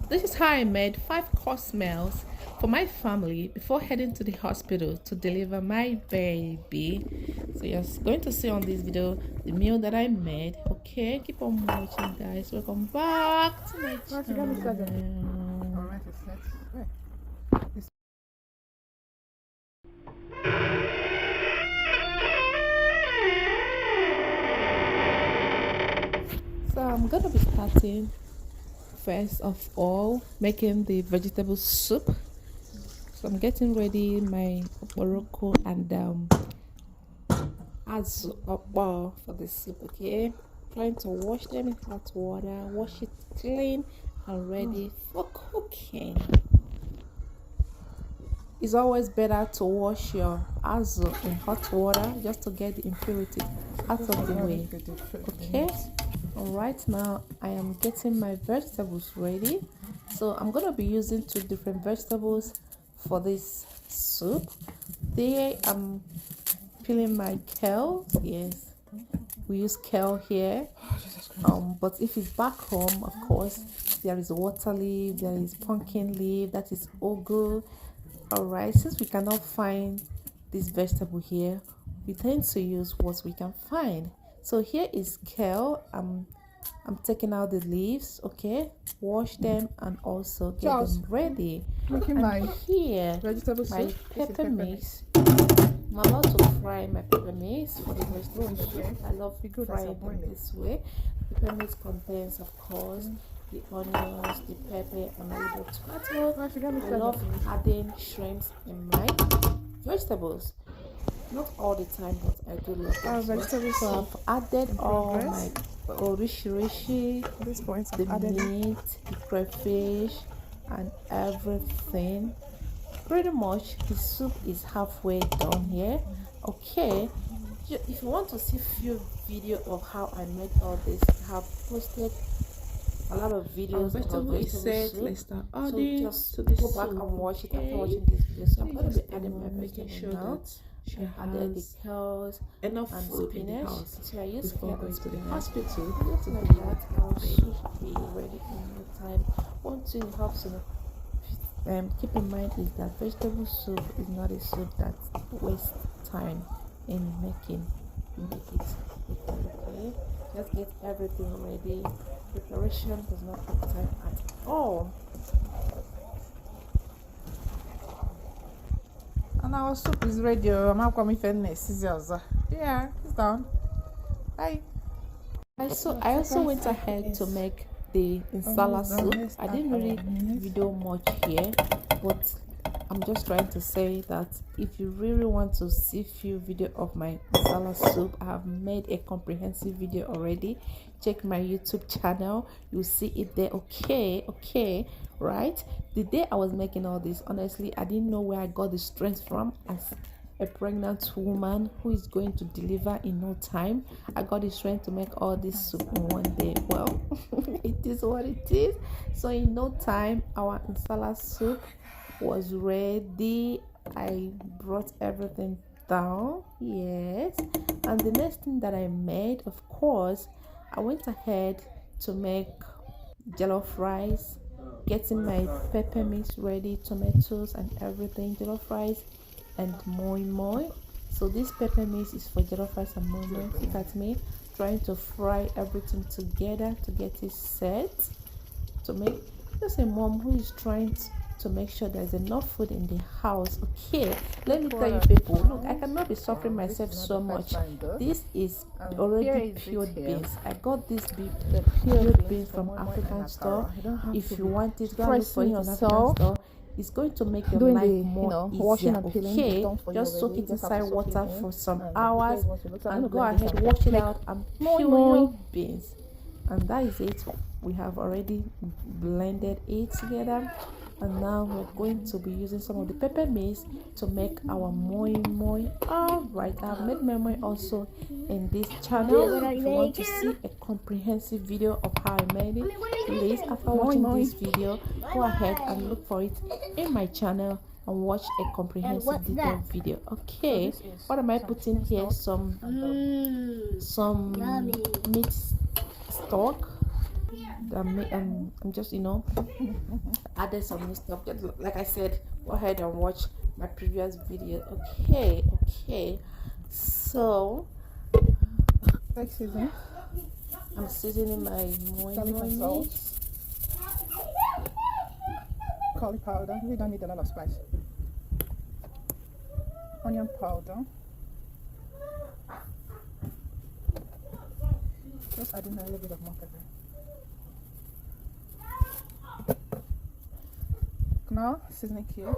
This is how I made 5-course meals for my family before heading to the hospital to deliver my baby. So you're going to see on this video the meal that I made. Okay, keep on watching, guys. Welcome back to my channel. So I'm gonna be starting first of all making the vegetable soup. So I'm getting ready my morocco and azu for the soup. Okay, trying to wash them in hot water, wash it clean and ready for cooking. It's always better to wash your azu in hot water just to get the impurity out of the way. Okay, all right, now I am getting my vegetables ready. So I'm gonna be using 2 different vegetables for this soup. There I'm peeling my kale. Yes, we use kale here, but if it's back home, of course, there is water leaf, there is pumpkin leaf, that is ugu. All right, since we cannot find this vegetable here, we tend to use what we can find. So here is kale. I'm taking out the leaves. Okay, wash them and also get them ready. And here vegetable my soup. pepper mix. I'm about to fry my pepper mix for the vegetable soup. I love frying them this way. Pepper mix contains, of course, the onions, the pepper, and a little tomato. I love adding shrimps in my vegetables. Not all the time, but I do love vegetables. So I've added all my orishi, the meat, the crayfish, and everything. Pretty much the soup is halfway done here. Okay, if you want to see few video of how I made all this, I have posted a lot of videos of vegetable soup. Let's start adding so just go back and watch it after watching this video. So I'm going to be adding my vegetable now. I added the kales enough and spinach. So I use kale and to the hospital. Just like that, our soup will be ready in no time. One thing you have to keep in mind is that vegetable soup is not a soup that wastes time in making. Make it okay. Just get everything ready. Preparation does not take time at all. And our soup is ready. I'm not coming for next. Yeah, it's done. Bye. I also went ahead to make the insala soup. I didn't really video much here, but I'm just trying to say that if you really want to see few video of my insala soup, I have made a comprehensive video already. Check my YouTube channel, you'll see it there. Okay, right? The day I was making all this, honestly, I didn't know where I got the strength from as a pregnant woman who is going to deliver in no time. I got the strength to make all this soup in one day. Well, it is what it is. So in no time, our insala soup was ready. I brought everything down. Yes, and the next thing that I made, of course, I went ahead to make jollof rice, getting my pepper mix ready, tomatoes and everything, jollof rice and moi. So this pepper mix is for jollof rice and moi. Look at me trying to fry everything together to get it set. To make just a mom who is trying to make sure there's enough food in the house. Okay, let me tell you people, look, I cannot be suffering myself so much. This is already pure beans. I got this pure beans from African store. If you want it, go look for it in African store. It's going to make your life more easier. Okay, just soak it inside water for some hours and go ahead, wash it out and pure your beans. And that is it. We have already blended it together, and now we're going to be using some of the pepper mix to make our moi. All right, I've made moi also in this channel. If you want to see a comprehensive video of how I made it, please, after watching this video, go ahead and look for it in my channel and watch a comprehensive detailed video. Okay, what am I putting here? Some meat stock. I'm just added some new stuff. Just like I said, go ahead and watch my previous video. Okay. So Like season. I'm seasoning my Garlic and salt. meat. Curry powder. We don't need a lot of spice. Onion powder. Just adding a little bit of more pepper. Now seasoning cube.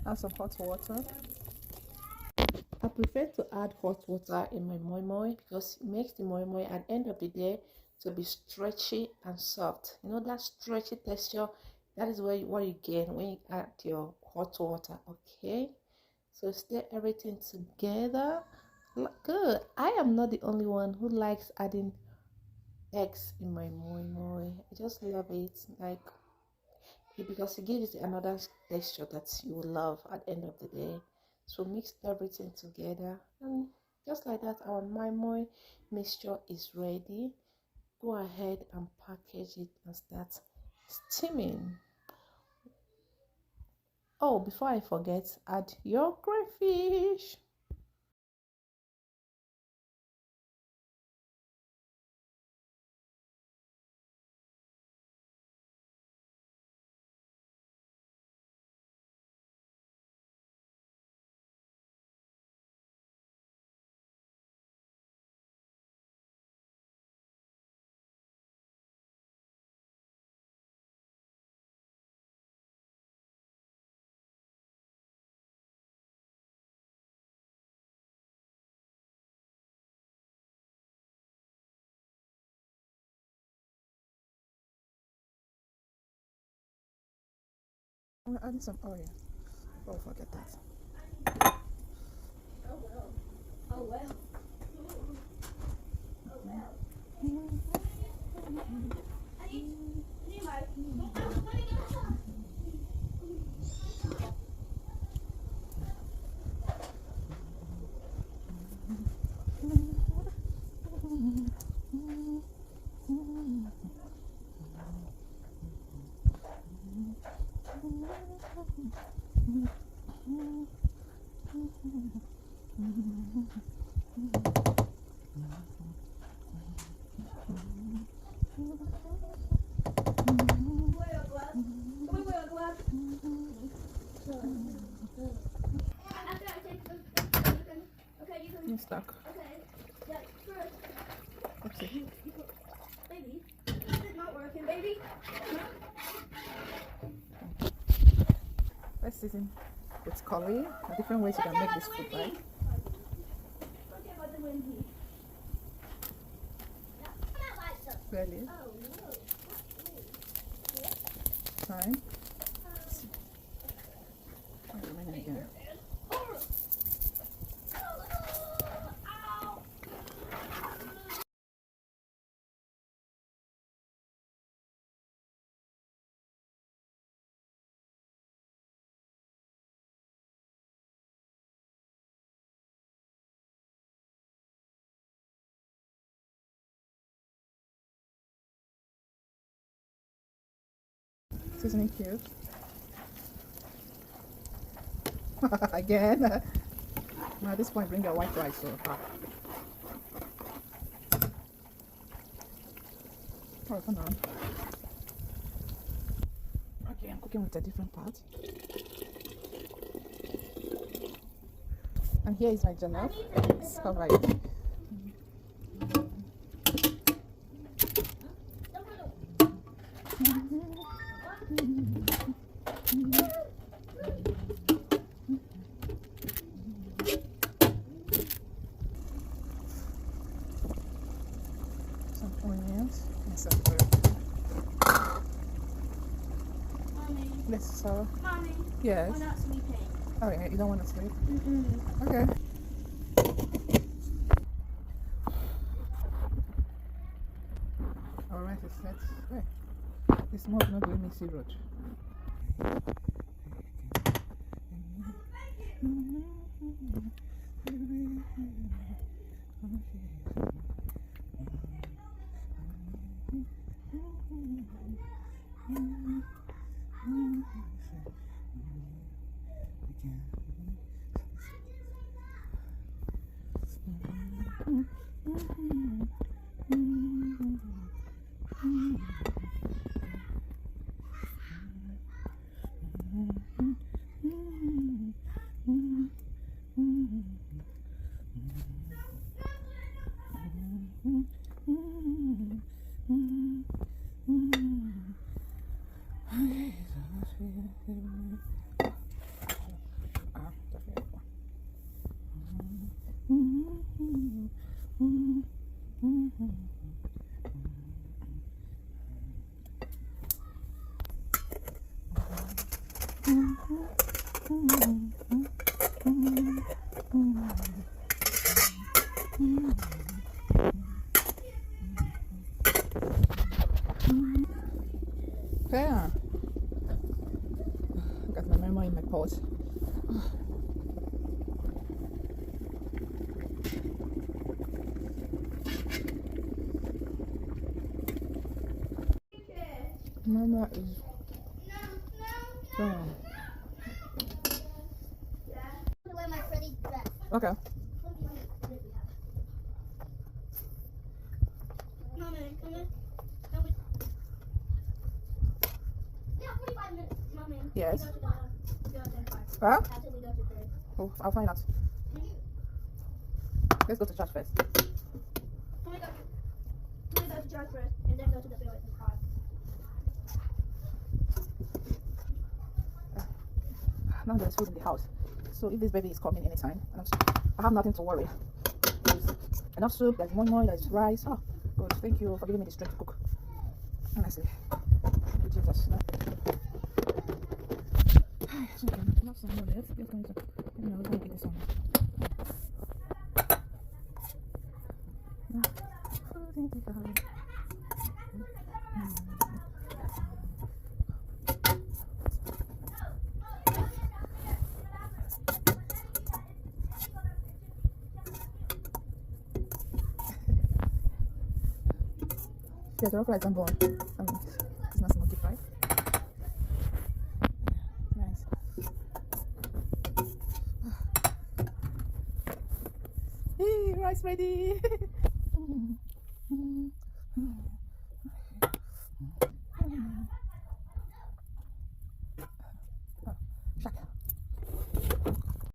Add some hot water. I prefer to add hot water in my moi moi because it makes the moi moi at the end of the day to be stretchy and soft. You know that stretchy texture, that is what you get when you add your hot water. Okay, so stir everything together. Good. I am not the only one who likes adding eggs in my moi moi. I just love it, like because it gives it another texture that you will love at the end of the day. So mix everything together, and just like that, our moi moi mixture is ready. Go ahead and package it and start steaming. Oh, before I forget, add your crayfish. I'm gonna add some oil. Don't forget that. Oh well. You're stuck. Okay. Baby, this is not working, baby. Let's season with curry. Different ways you can make this food, right? Okay, about the Wendy. Really? Oh no. Time. Wait a minute again. Seasoning cubes. Again. Now at this point, bring your white rice. So, oh, come on. Okay, I'm cooking with a different pot. And here is my jollof. Let's cover it. Some onions and some butter. Mommy, Let's so mommy, yes. we're not sleeping. Oh yeah, you don't want to sleep? Mm-mm. Okay. Alright, it's set. Wait. This smoke not doing me serious. Yeah. Got my memo in my purse. Mama is gone. Wear my pretty dress. Okay. Mama, come in. Come in. Yeah, 45 minutes. Mama. Yes. We go to the park. Huh? After we go to church. Oh, I'll find out. Let's go to church first. Can we go to church first and then go to the village and park? Now there's food in the house. So if this baby is coming anytime, I have nothing to worry. There's enough soup, there's moi, there's rice. Oh, God, thank you for giving me the strength to cook. Honestly. Thank you, Jesus. It's okay. I have some more left. Just going to, I was going to eat this one. Yeah, the rock lights are born. It's not smoky, right? Nice. Hey, rice ready.